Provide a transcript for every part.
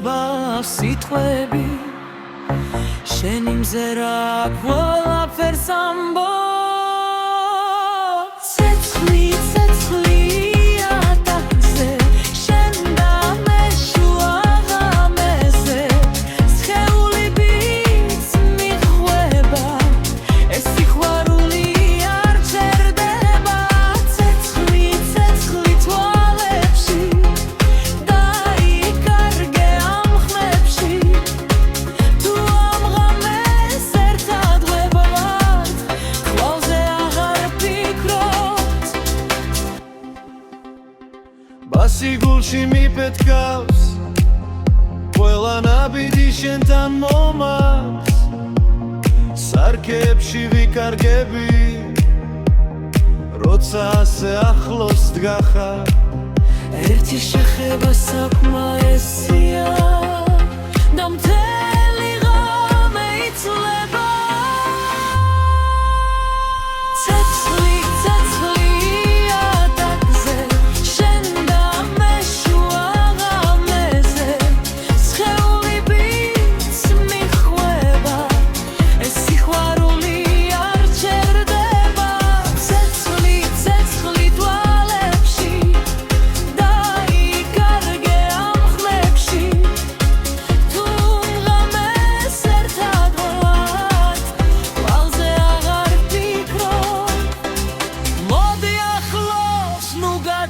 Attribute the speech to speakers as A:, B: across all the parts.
A: ჭრდება სიტყვები შენი მზერა ყველაფერს ამბობს
B: სიგულში მიფეთქავს ყველა ნაბიჯი შენთან მომაქვს სარკეებში ვიკარგები როცა ასე ახლოს დგახარ
A: ერთი შეხება საკმარისია და მთელი ღამე იცლება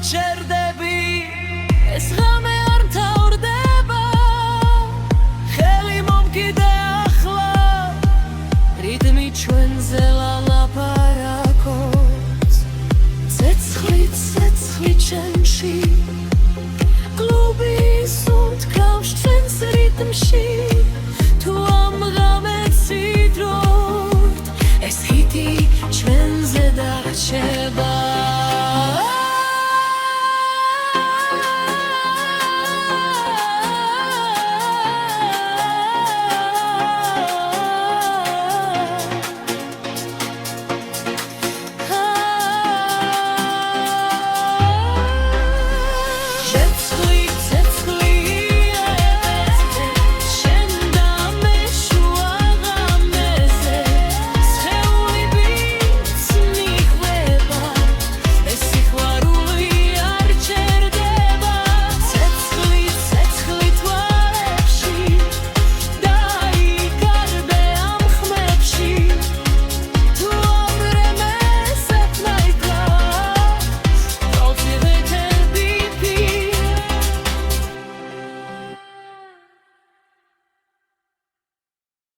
A: ჩერდები ეს ღამე არ მთავრდება ხელი მომკიდე ახლა რიტმი ჩვენზე ლაპარაკობს ცეცხლი ჩემში კლუბი სუნთქავს ჩვენს რიტმში